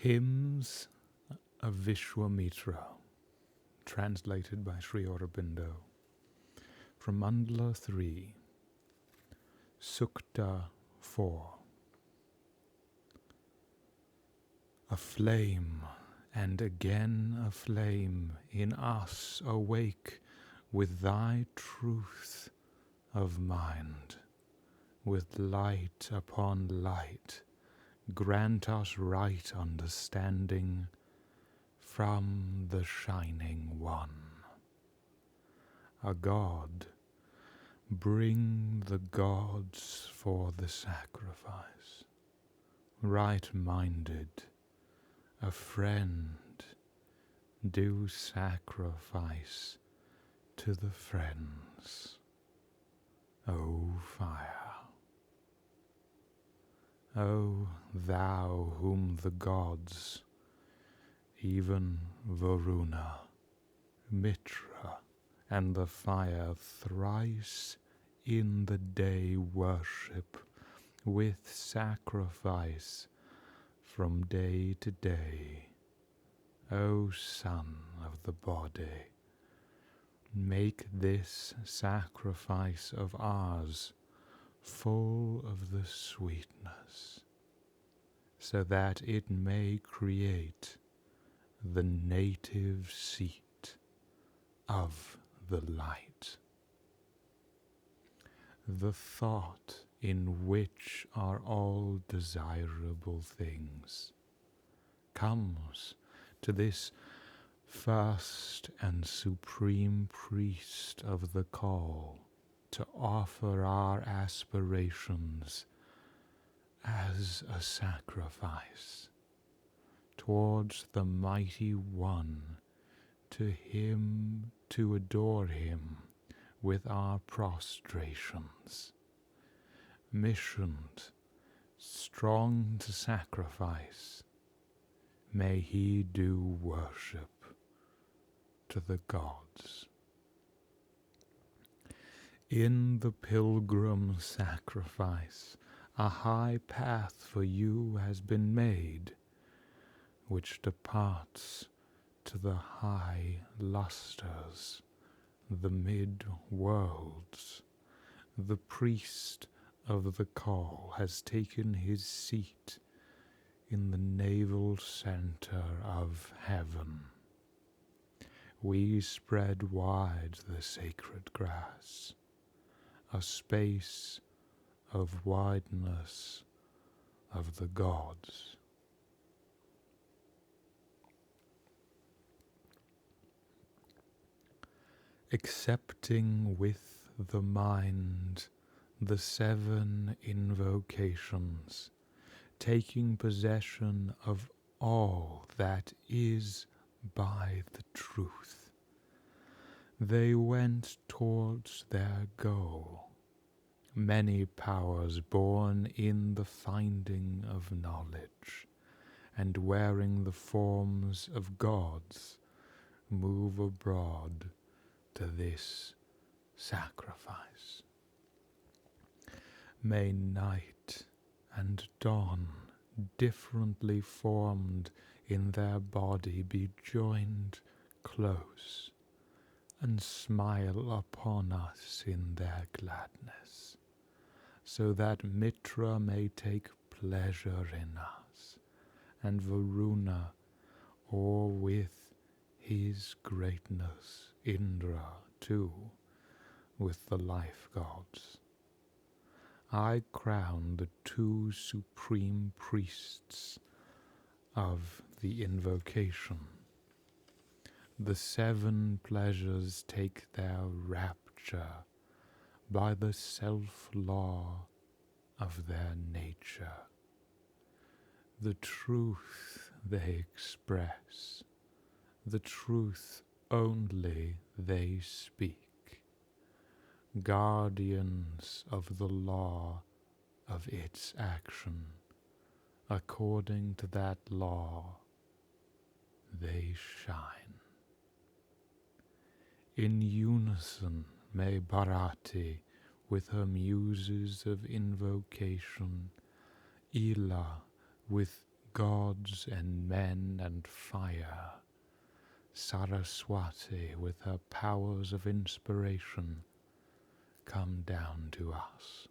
Hymns of Vishwamitra, translated by Sri Aurobindo, from Mandala 3, Sukta 4. Aflame, and again aflame, in us awake with thy truth of mind, with light upon light. Grant us right understanding from the Shining One. A God, bring the gods for the sacrifice. Right-minded, a friend, do sacrifice to the friends. O fire! O thou whom the gods, even Varuna, Mitra, and the fire thrice in the day worship with sacrifice from day to day, O son of the body, make this sacrifice of ours full of the sweetness, so that it may create the native seat of the light. The thought in which are all desirable things comes to this first and supreme priest of the call to offer our aspirations as a sacrifice towards the Mighty One, to Him, to adore Him with our prostrations. Missioned, strong to sacrifice, may He do worship to the gods. In the pilgrim sacrifice, a high path for you has been made, which departs to the high lustres, the mid-worlds. The priest of the call has taken his seat in the navel center of heaven. We spread wide the sacred grass, a space of wideness of the gods. Accepting with the mind the 7 invocations, taking possession of all that is by the truth, they went towards their goal. Many powers born in the finding of knowledge, and wearing the forms of gods, move abroad to this sacrifice. May night and dawn, differently formed in their body, be joined close and smile upon us in their gladness, so that Mitra may take pleasure in us, and Varuna, or with his greatness, Indra too, with the life gods. I crown the 2 supreme priests of the invocation. The 7 pleasures take their rapture by the self-law of their nature. The truth they express, the truth only they speak, guardians of the law of its action. According to that law, they shine. In unison may Bharati, with her muses of invocation, Ila, with gods and men and fire, Saraswati with her powers of inspiration come down to us.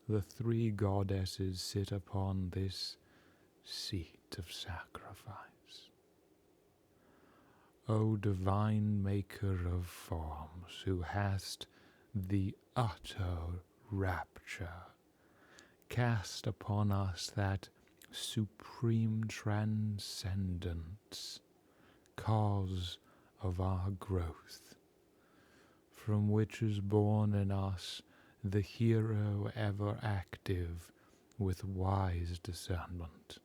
The three goddesses sit upon this seat of sacrifice. O divine maker of forms, who hast the utter rapture, cast upon us that supreme transcendence, cause of our growth, from which is born in us the hero ever active with wise discernment,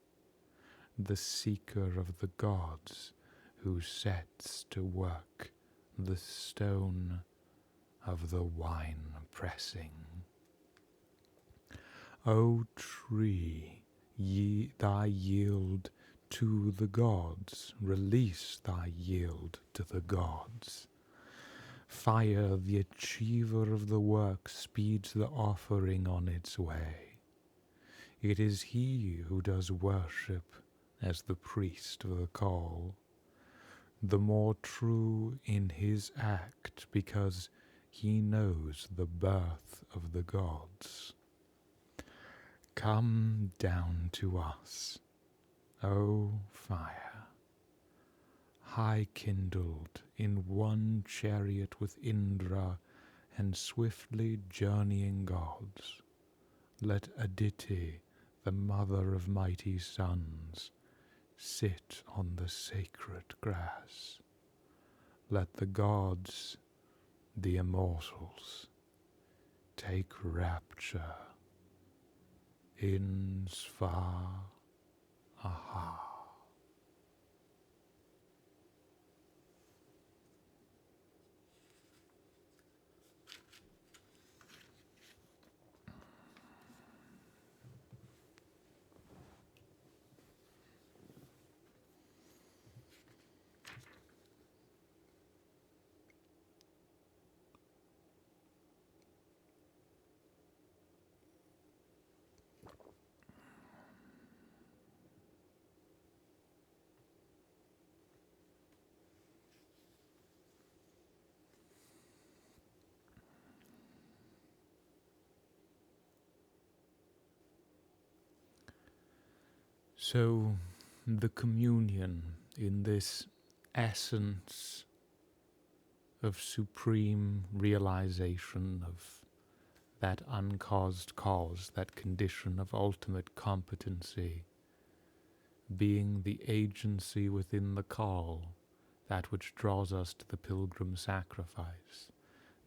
the seeker of the gods, who sets to work the stone of the wine pressing. O tree, thy yield to the gods, release thy yield to the gods. Fire, the achiever of the work, speeds the offering on its way. It is he who does worship as the priest of the call, the more true in his act because he knows the birth of the gods. Come down to us, O fire, high kindled in one chariot with Indra and swiftly journeying gods. Let Aditi, the mother of mighty sons, sit on the sacred grass. Let the gods, the immortals, take rapture in Svaha. So the communion in this essence of supreme realization of that uncaused cause, that condition of ultimate competency, being the agency within the call, that which draws us to the pilgrim sacrifice,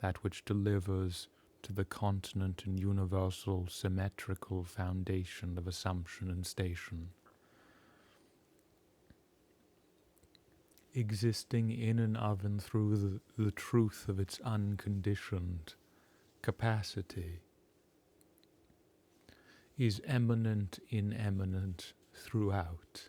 that which delivers to the continent and universal symmetrical foundation of assumption and station, existing in and of and through the truth of its unconditioned capacity, is eminent in eminent throughout.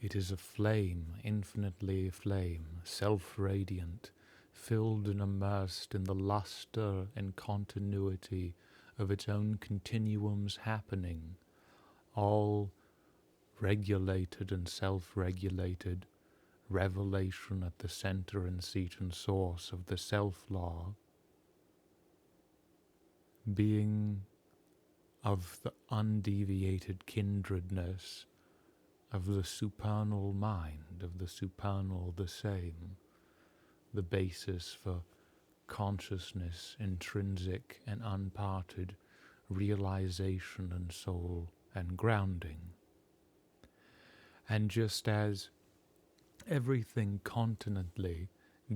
It is a flame, infinitely flame, self-radiant, filled and immersed in the luster and continuity of its own continuums happening, all regulated and self-regulated, revelation at the center and seat and source of the self-law, being of the undeviated kindredness of the supernal mind, of the supernal the same, the basis for consciousness, intrinsic and unparted realization and soul and grounding. And just as everything continently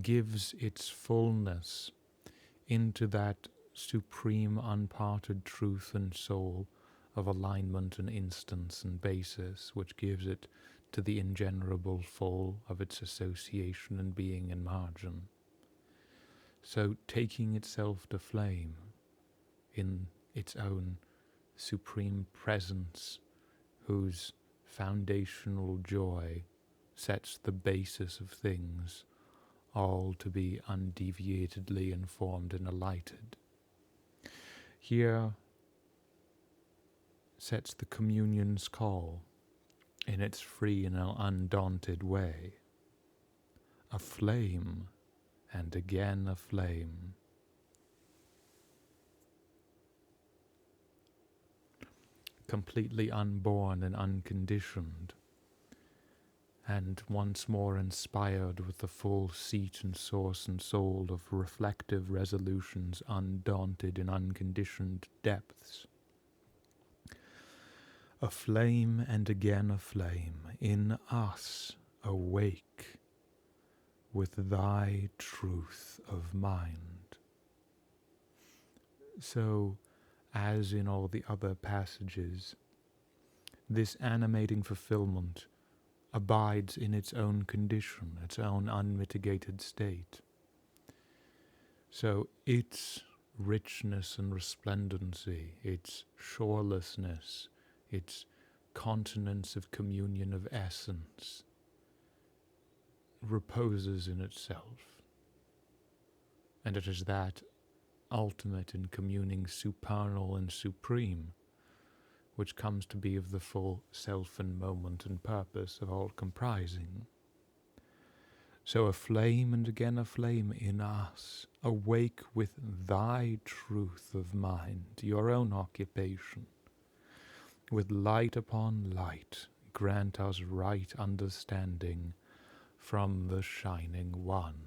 gives its fullness into that supreme unparted truth and soul of alignment and instance and basis, which gives it to the ingenerable full of its association and being and margin. So taking itself to flame in its own supreme presence, whose foundational joy sets the basis of things, all to be undeviatedly informed and alighted. Here, sets the communion's call in its free and undaunted way. Aflame, and again aflame. Completely unborn and unconditioned, and once more inspired with the full seat and source and soul of reflective resolution's undaunted and unconditioned depths. Aflame and again aflame, in us awake with thy truth of mind. So, as in all the other passages, this animating fulfillment abides in its own condition, its own unmitigated state. So its richness and resplendency, its shorelessness, its continence of communion of essence, reposes in itself. And it is that ultimate in communing supernal and supreme which comes to be of the full self and moment and purpose of all comprising. So aflame and again aflame in us, awake with thy truth of mind, your own occupation. With light upon light, grant us right understanding from the Shining One.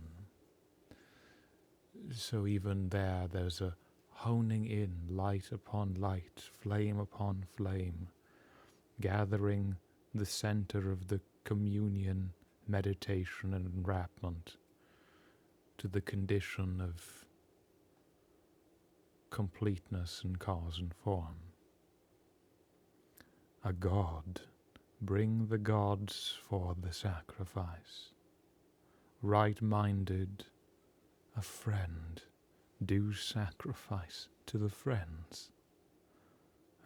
So even there's a honing in, light upon light, flame upon flame, gathering the center of the communion, meditation and enwrapment to the condition of completeness in cause and form. A God, bring the gods for the sacrifice. Right-minded, a friend, do sacrifice to the friends.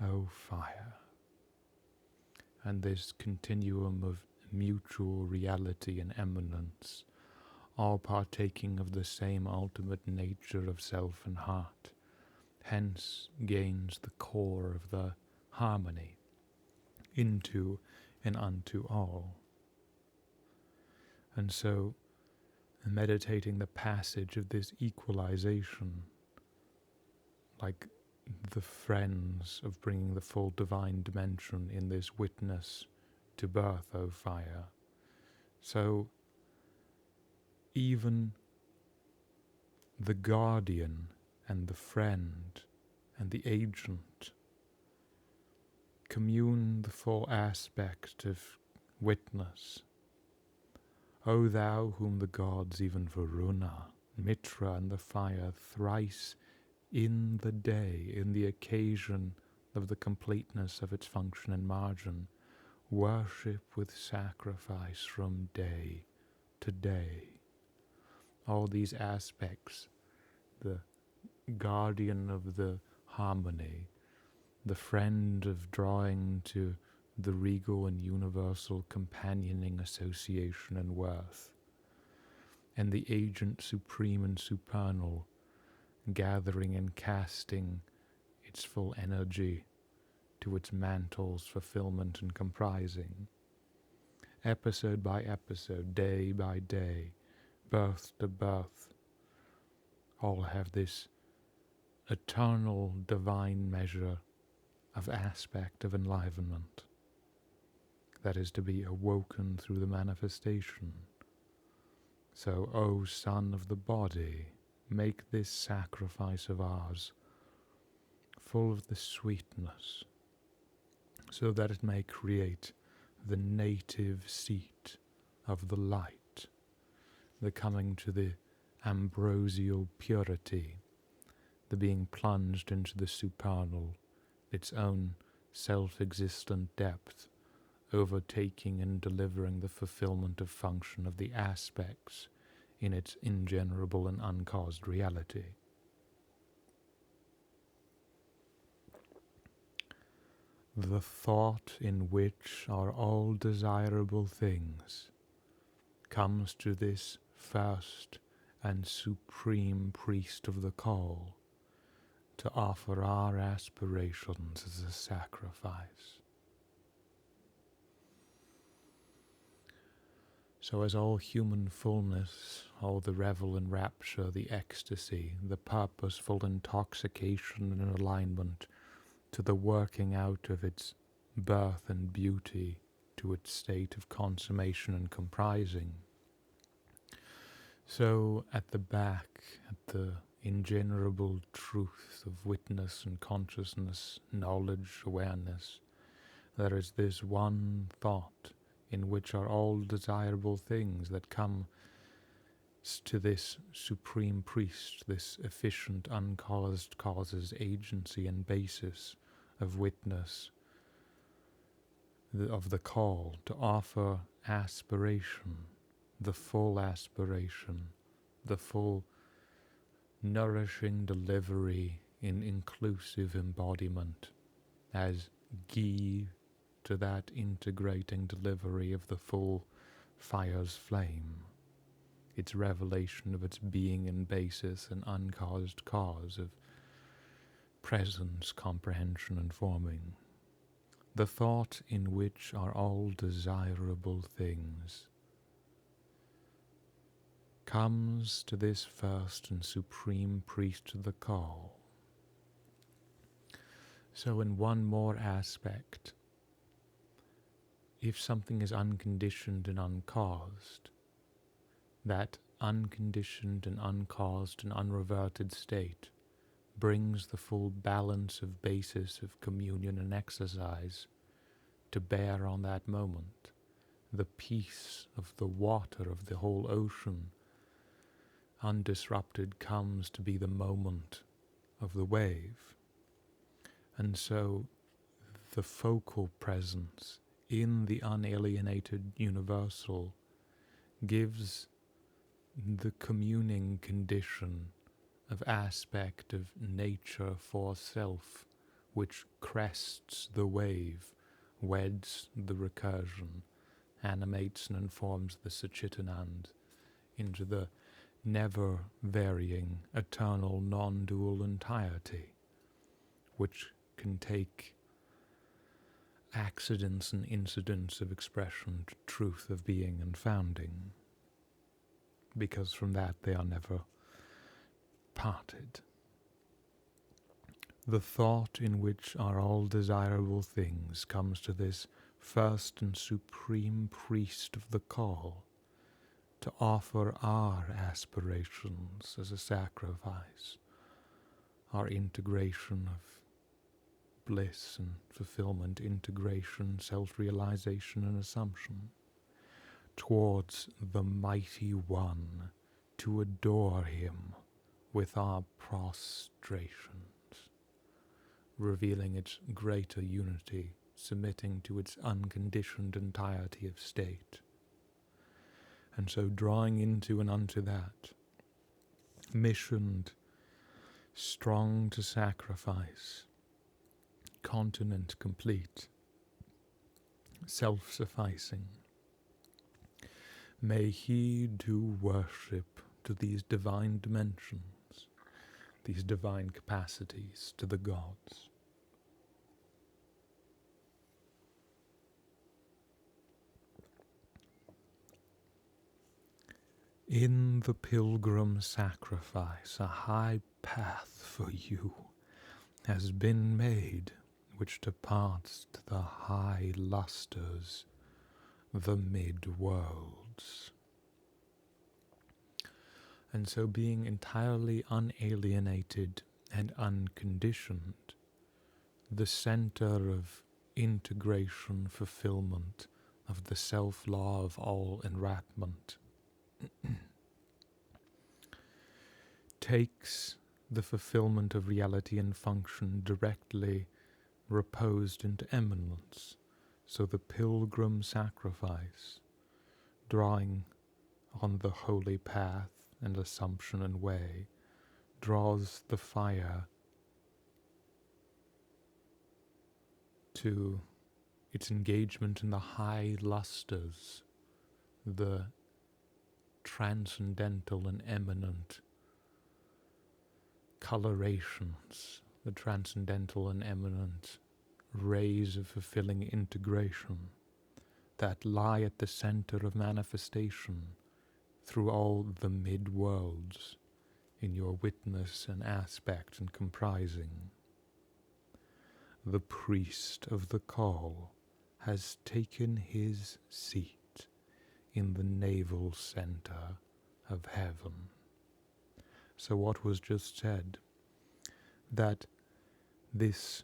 O fire. And this continuum of mutual reality and eminence, all partaking of the same ultimate nature of self and heart, hence gains the core of the harmony into and unto all. And so, meditating the passage of this equalization, like the friends of bringing the full divine dimension in this witness to birth, O fire. So even the guardian and the friend and the agent commune the full aspect of witness. O thou whom the gods, even Varuna, Mitra and the fire, thrice in the day, in the occasion of the completeness of its function and margin, worship with sacrifice from day to day. All these aspects, the guardian of the harmony, the friend of drawing to the regal and universal companioning association and worth, and the agent supreme and supernal, gathering and casting its full energy to its mantle's fulfillment and comprising. Episode by episode, day by day, birth to birth, all have this eternal divine measure of aspect of enlivenment that is to be awoken through the manifestation. So, O Son of the body, make this sacrifice of ours full of the sweetness, so that it may create the native seat of the light, the coming to the ambrosial purity, the being plunged into the supernal, its own self-existent depth, overtaking and delivering the fulfillment of function of the aspects in its ingenerable and uncaused reality. The thought in which are all desirable things comes to this first and supreme priest of the call, to offer our aspirations as a sacrifice. So as all human fullness, all the revel and rapture, the ecstasy, the purposeful intoxication and alignment to the working out of its birth and beauty to its state of consummation and comprising, so at the back, at the ingenerable truth of witness and consciousness, knowledge, awareness, there is this one thought in which are all desirable things that come to this supreme priest, this efficient, uncaused causes agency and basis of witness, of the call to offer aspiration, the full aspiration, the full nourishing delivery in inclusive embodiment as ghee to that integrating delivery of the full fire's flame, its revelation of its being and basis and uncaused cause of presence, comprehension and forming. The thought in which are all desirable things comes to this first and supreme priest of the call. So in one more aspect, if something is unconditioned and uncaused, that unconditioned and uncaused and unreverted state brings the full balance of basis of communion and exercise to bear on that moment. The peace of the water of the whole ocean, undisrupted, comes to be the moment of the wave. And so the focal presence in the unalienated universal gives the communing condition of aspect of nature for self, which crests the wave, weds the recursion, animates and informs the Satchitanand into the never-varying, eternal, non-dual entirety, which can take accidents and incidents of expression to truth of being and founding, because from that they are never parted. The thought in which are all desirable things comes to this first and supreme priest of the call to offer our aspirations as a sacrifice, our integration of bliss and fulfillment, integration, self-realization and assumption, towards the Mighty One, to adore Him with our prostrations, revealing its greater unity, submitting to its unconditioned entirety of state. And so drawing into and unto that, missioned, strong to sacrifice, continent complete, self-sufficing, may he do worship to these divine dimensions, these divine capacities, to the gods. In the pilgrim sacrifice, a high path for you has been made, which departs to the high lustres, the mid-worlds. And so being entirely unalienated and unconditioned, the center of integration, fulfillment of the self-law of all enwrapment, takes the fulfillment of reality and function directly reposed into eminence. So the pilgrim sacrifice, drawing on the holy path and assumption and way, draws the fire to its engagement in the high lustres, the transcendental and eminent colorations the transcendental and eminent rays of fulfilling integration that lie at the center of manifestation through all the mid-worlds in your witness and aspect and comprising. The priest of the call has taken his seat in the navel center of heaven. So what was just said, that this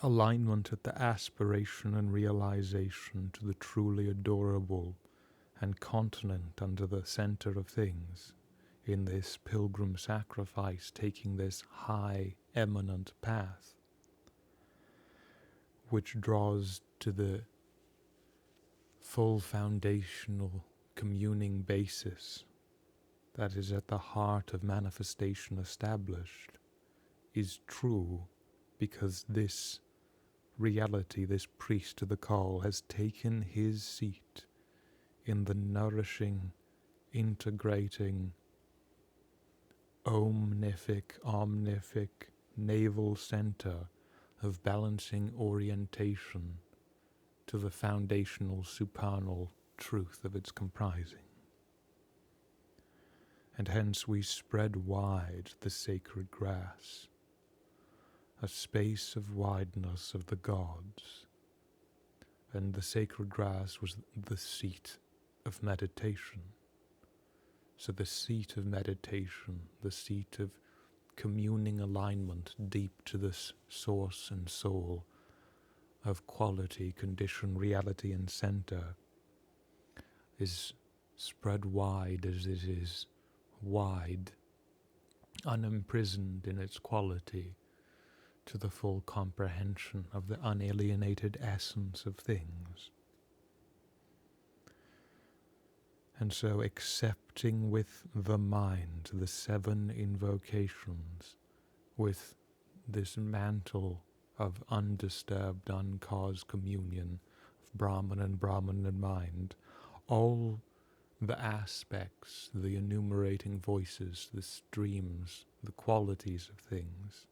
alignment at the aspiration and realization to the truly adorable and continent under the center of things, in this pilgrim sacrifice, taking this high, eminent path, which draws to the full foundational communing basis that is at the heart of manifestation established, is true because this reality, this priest of the call, has taken his seat in the nourishing, integrating, omnific navel center of balancing orientation to the foundational supernal truth of its comprising. And hence we spread wide the sacred grass, a space of wideness of the gods, and the sacred grass was the seat of meditation. So the seat of meditation, the seat of communing alignment deep to this source and soul of quality, condition, reality, and center, is spread wide as it is wide, unimprisoned in its quality, to the full comprehension of the unalienated essence of things. And so accepting with the mind the 7 invocations, with this mantle of undisturbed, uncaused communion of Brahman and mind, all the aspects, the enumerating voices, the streams, the qualities of things,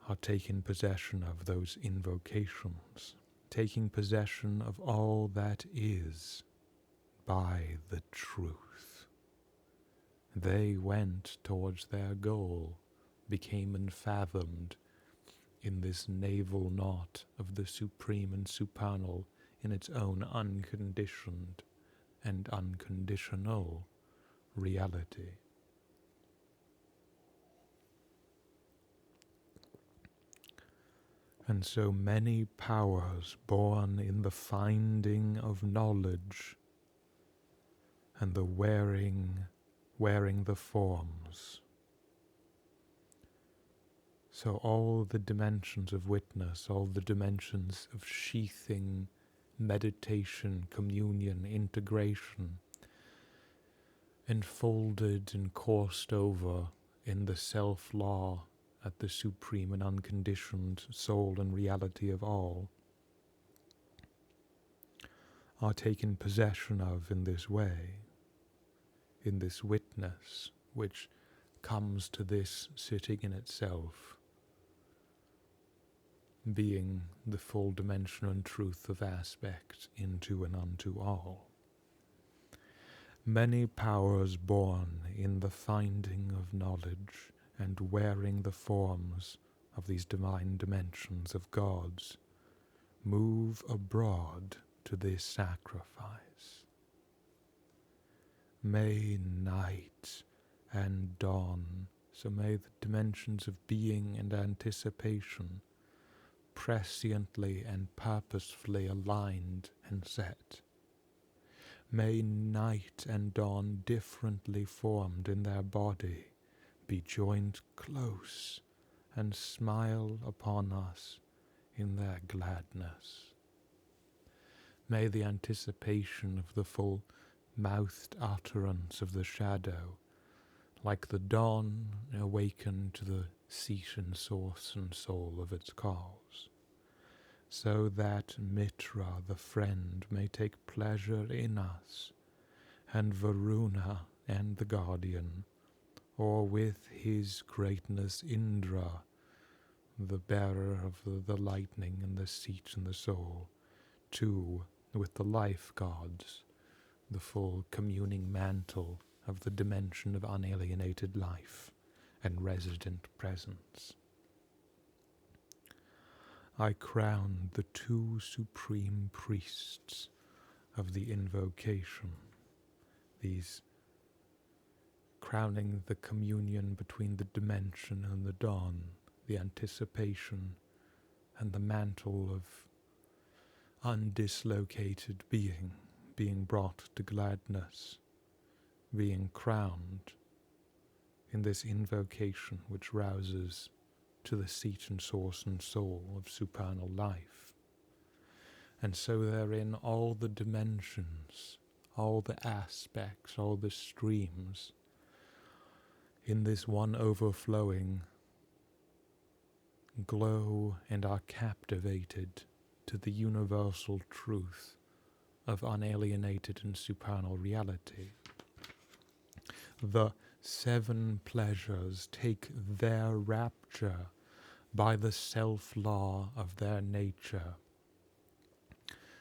are taking possession of those invocations, taking possession of all that is by the truth. They went towards their goal, became unfathomed in this navel knot of the supreme and supernal in its own unconditioned and unconditional reality. And so many powers born in the finding of knowledge and the wearing the forms. So all the dimensions of witness, all the dimensions of sheathing, meditation, communion, integration, enfolded and coursed over in the self-law at the supreme and unconditioned soul and reality of all, are taken possession of in this way, in this witness, which comes to this sitting in itself, being the full dimension and truth of aspect into and unto all. Many powers born in the finding of knowledge and wearing the forms of these divine dimensions of gods move abroad to this sacrifice. May night and dawn, so may the dimensions of being and anticipation, presciently and purposefully aligned and set, may night and dawn differently formed in their body be joined close and smile upon us in their gladness. May the anticipation of the full mouthed utterance of the shadow, like the dawn, awaken to the seat and source and soul of its cause, so that Mitra, the friend, may take pleasure in us, and Varuna and the guardian or with his greatness Indra, the bearer of the lightning and the seat and the soul, 2. With the life gods, the full communing mantle of the dimension of unalienated life and resident presence. I crown the 2 supreme priests of the invocation, these crowning the communion between the dimension and the dawn, the anticipation and the mantle of undislocated being brought to gladness, being crowned in this invocation which rouses to the seat and source and soul of supernal life. And so therein all the dimensions, all the aspects, all the streams, in this one overflowing, glow and are captivated to the universal truth of unalienated and supernal reality. The 7 pleasures take their rapture by the self-law of their nature,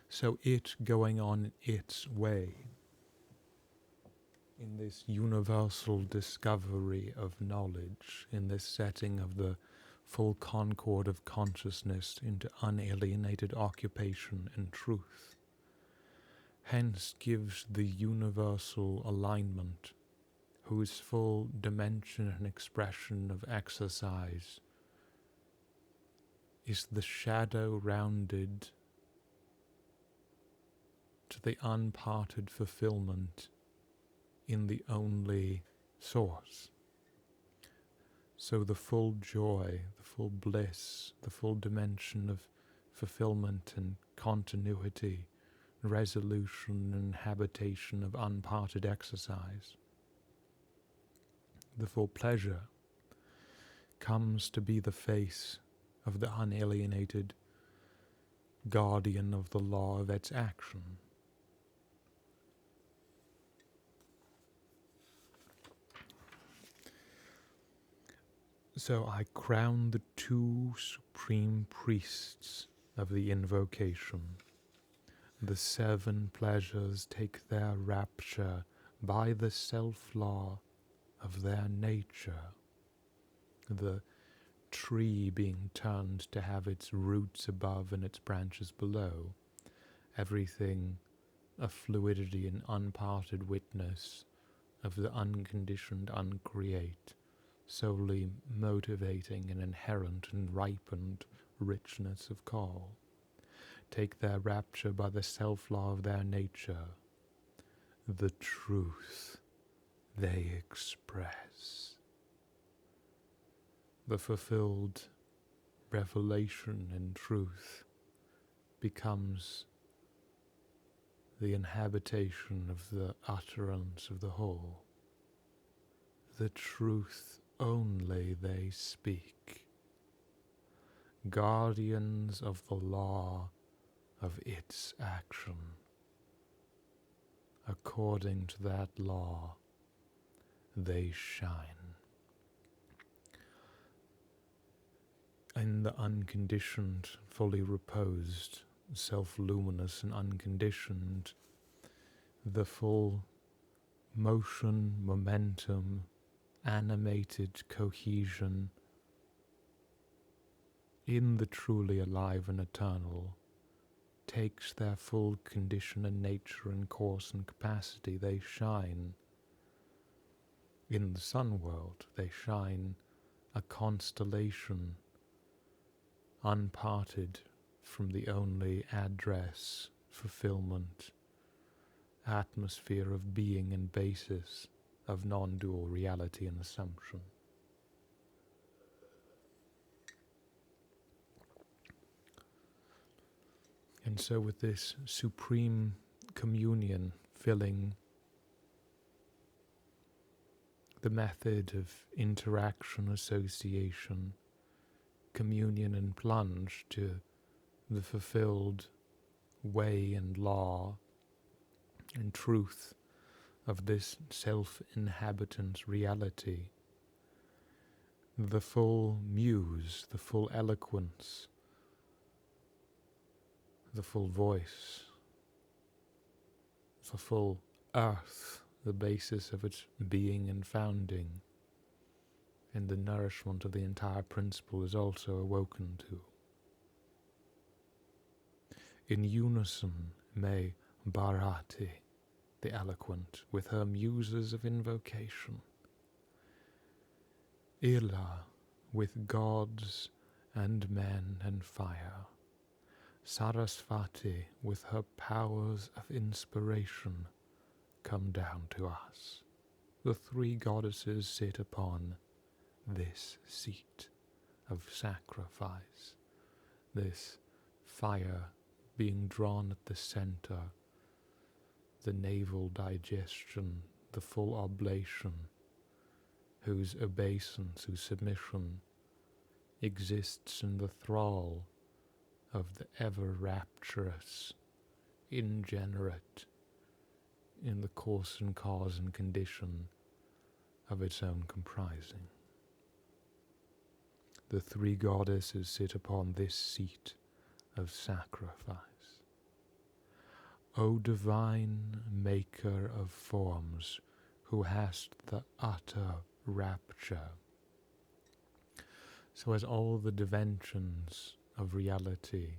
so it going on its way in this universal discovery of knowledge, in this setting of the full concord of consciousness into unalienated occupation and truth, hence gives the universal alignment whose full dimension and expression of exercise is the shadow rounded to the unparted fulfillment in the only source. So the full joy, the full bliss, the full dimension of fulfillment and continuity, resolution and habitation of unparted exercise, the full pleasure comes to be the face of the unalienated guardian of the law of its action. So I crown the 2 supreme priests of the invocation. The 7 pleasures take their rapture by the self-law of their nature, the tree being turned to have its roots above and its branches below, everything a fluidity and unparted witness of the unconditioned uncreate, solely motivating an inherent and ripened richness of call, take their rapture by the self-law of their nature, the truth they express. The fulfilled revelation in truth becomes the inhabitation of the utterance of the whole. The truth only they speak, guardians of the law of its action. According to that law, they shine. In the unconditioned, fully reposed, self-luminous and unconditioned, the full motion, momentum, animated cohesion in the truly alive and eternal takes their full condition and nature and course and capacity. They shine in the sun world. They shine a constellation unparted from the only address, fulfillment, atmosphere of being and basis of non-dual reality and assumption. And so with this supreme communion filling the method of interaction, association, communion and plunge to the fulfilled way and law and truth of this self-inhabitant reality the full muse, the full eloquence, the full voice, the full earth, the basis of its being and founding, and the nourishment of the entire principle is also awoken to. In unison may Bharati, the eloquent, with her muses of invocation, Ila, with gods and men and fire, Sarasvati, with her powers of inspiration, come down to us. The three goddesses sit upon this seat of sacrifice, this fire being drawn at the center, the navel digestion, the full oblation, whose obeisance, whose submission exists in the thrall of the ever-rapturous, ingenerate, in the course and cause and condition of its own comprising. The three goddesses sit upon this seat of sacrifice. O divine maker of forms, who hast the utter rapture, so as all the dimensions of reality,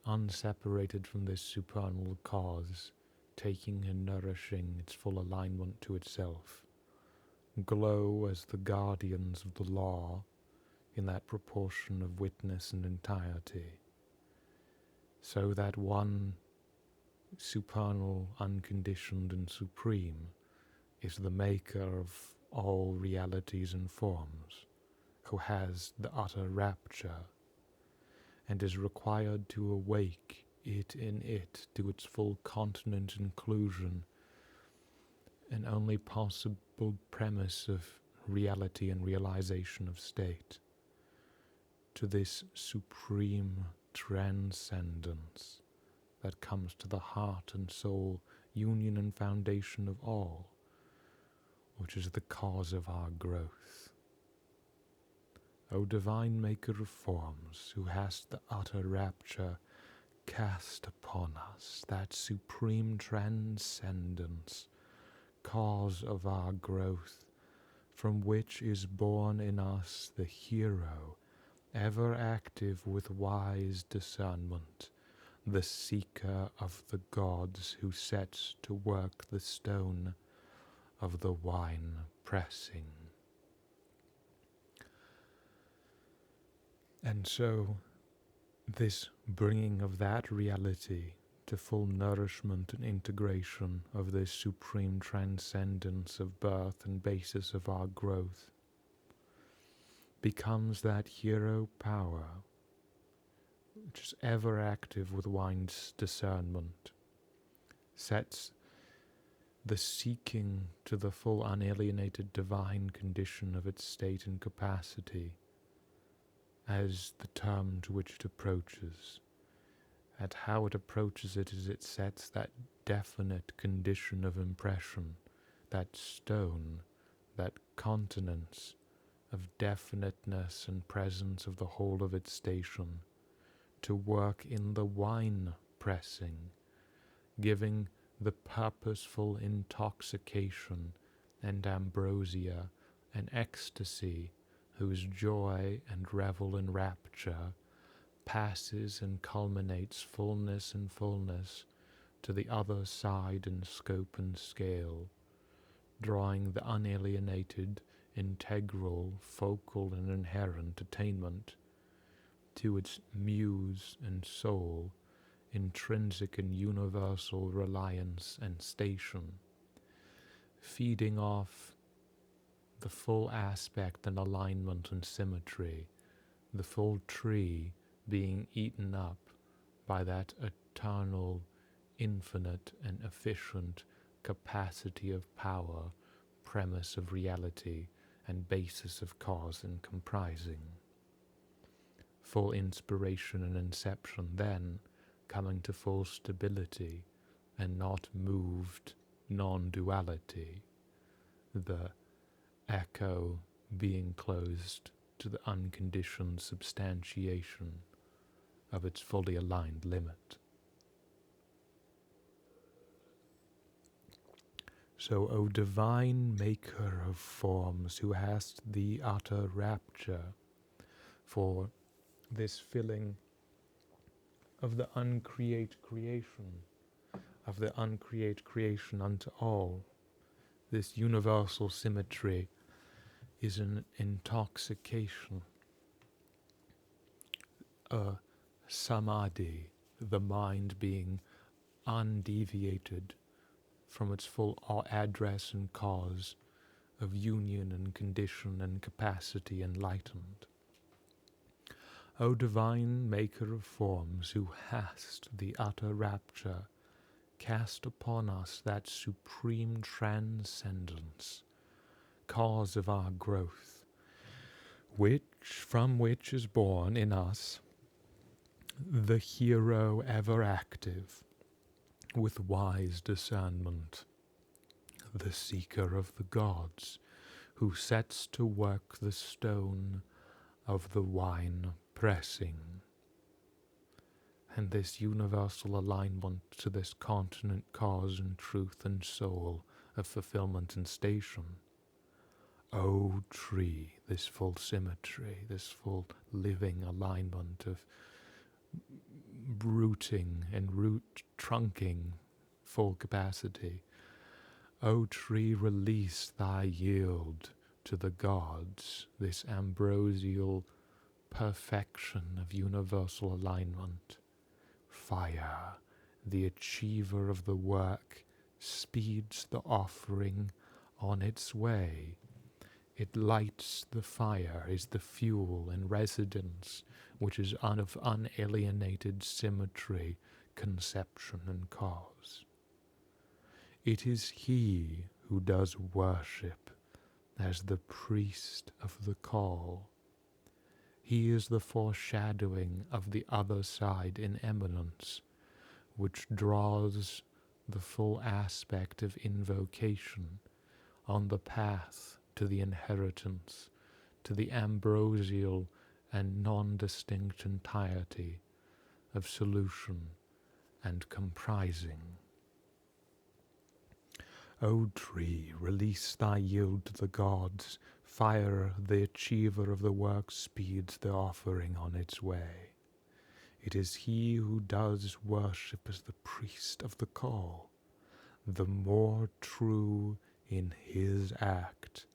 unseparated from this supernal cause, taking and nourishing its full alignment to itself, glow as the guardians of the law in that proportion of witness and entirety, so that one supernal, unconditioned and supreme is the maker of all realities and forms, who has the utter rapture, and is required to awake it in it to its full continent inclusion, an only possible premise of reality and realization of state, to this supreme transcendence that comes to the heart and soul, union and foundation of all, which is the cause of our growth. O divine maker of forms, who hast the utter rapture, cast upon us that supreme transcendence, cause of our growth, from which is born in us the hero, ever active with wise discernment, the seeker of the gods, who sets to work the stone of the wine pressing. And so, this bringing of that reality to full nourishment and integration of this supreme transcendence of birth and basis of our growth becomes that hero power which is ever active with wine's discernment, sets the seeking to the full unalienated divine condition of its state and capacity as the term to which it approaches. At how it approaches it is it sets that definite condition of impression, that stone, that continence of definiteness and presence of the whole of its station, to work in the wine pressing, giving the purposeful intoxication and ambrosia and ecstasy whose joy and revel and rapture passes and culminates fullness and fullness to the other side in scope and scale, drawing the unalienated, integral, focal and inherent attainment to its muse and soul, intrinsic and universal reliance and station, feeding off the full aspect and alignment and symmetry, the full tree being eaten up by that eternal, infinite and efficient capacity of power, premise of reality, and basis of cause and comprising. Full inspiration and inception then coming to full stability and not moved non-duality, the echo being closed to the unconditioned substantiation of its fully aligned limit. So, O divine maker of forms, who hast the utter rapture for this filling of the uncreate creation, of the uncreate creation unto all, this universal symmetry is an intoxication, a samadhi, the mind being undeviated from its full address and cause of union and condition and capacity enlightened. O divine maker of forms, who hast the utter rapture, cast upon us that supreme transcendence, cause of our growth, from which is born in us the hero ever active, with wise discernment, the seeker of the gods, who sets to work the stone of the wine pressing. And this universal alignment to this continent cause and truth and soul of fulfillment and station. O tree, this full symmetry, this full living alignment of rooting and root trunking full capacity. O tree, release thy yield to the gods, this ambrosial perfection of universal alignment. Fire, the achiever of the work, speeds the offering on its way. It lights the fire, is the fuel and residence, which is of unalienated symmetry, conception and cause. It is he who does worship as the priest of the call. He is the foreshadowing of the other side in eminence, which draws the full aspect of invocation on the path to the inheritance, to the ambrosial and non-distinct entirety of solution and comprising. O tree, release thy yield to the gods. Fire, the achiever of the work, speeds the offering on its way. It is he who does worship as the priest of the call, the more true in his act,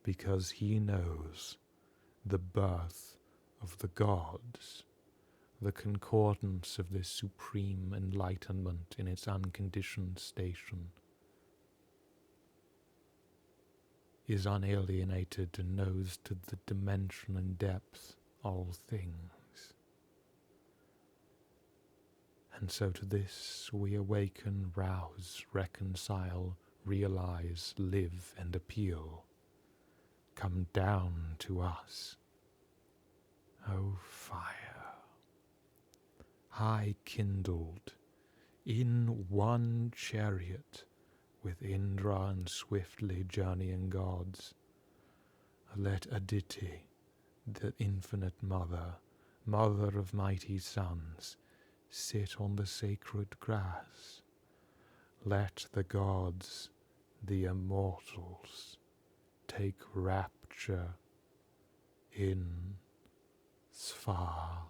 because he knows the birth of the gods, the concordance of this supreme enlightenment in its unconditioned station, is unalienated and knows to the dimension and depth all things. And so to this we awaken, rouse, reconcile, realize, live and appeal. Come down to us, O fire, high kindled in one chariot with Indra and swiftly journeying gods. Let Aditi, the infinite mother, mother of mighty sons, sit on the sacred grass. Let the gods, the immortals, take rapture in Svaha.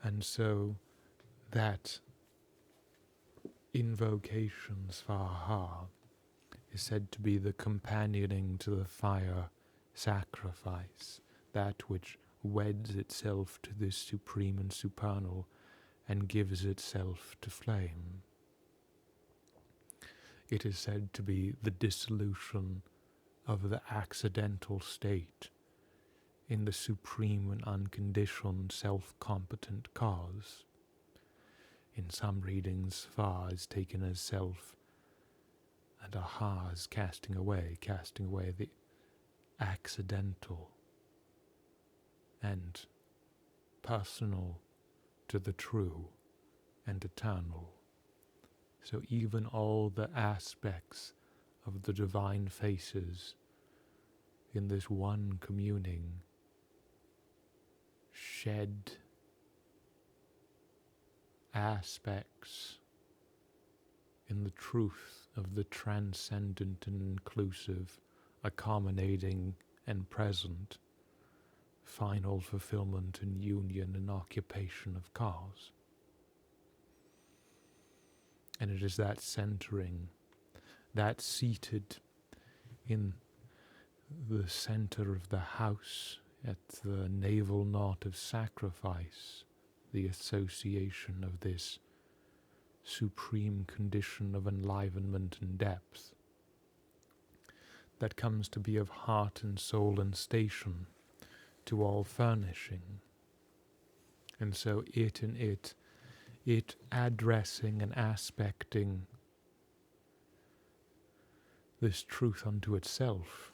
And so that invocation, Svaha, is said to be the companioning to the fire sacrifice, that which weds itself to this supreme and supernal and gives itself to flame. It is said to be the dissolution of the accidental state in the supreme and unconditioned self-competent cause. In some readings, Fa is taken as self, and Aha is casting away the accidental and personal to the true and eternal. So even all the aspects of the divine faces in this one communing shed aspects in the truth of the transcendent and inclusive, accommodating and present, final fulfillment and union and occupation of cause. And it is that centering, that seated in the center of the house at the navel knot of sacrifice, the association of this supreme condition of enlivenment and depth that comes to be of heart and soul and station to all furnishing. And so it addressing and aspecting this truth unto itself,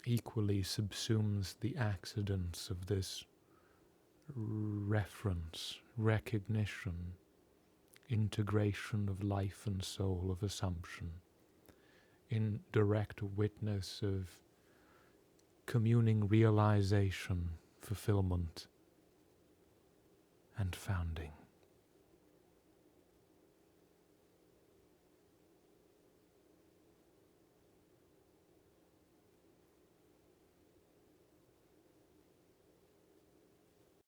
equally subsumes the accidents of this reference, recognition, integration of life and soul, of assumption, in direct witness of communing realization, fulfillment, and founding.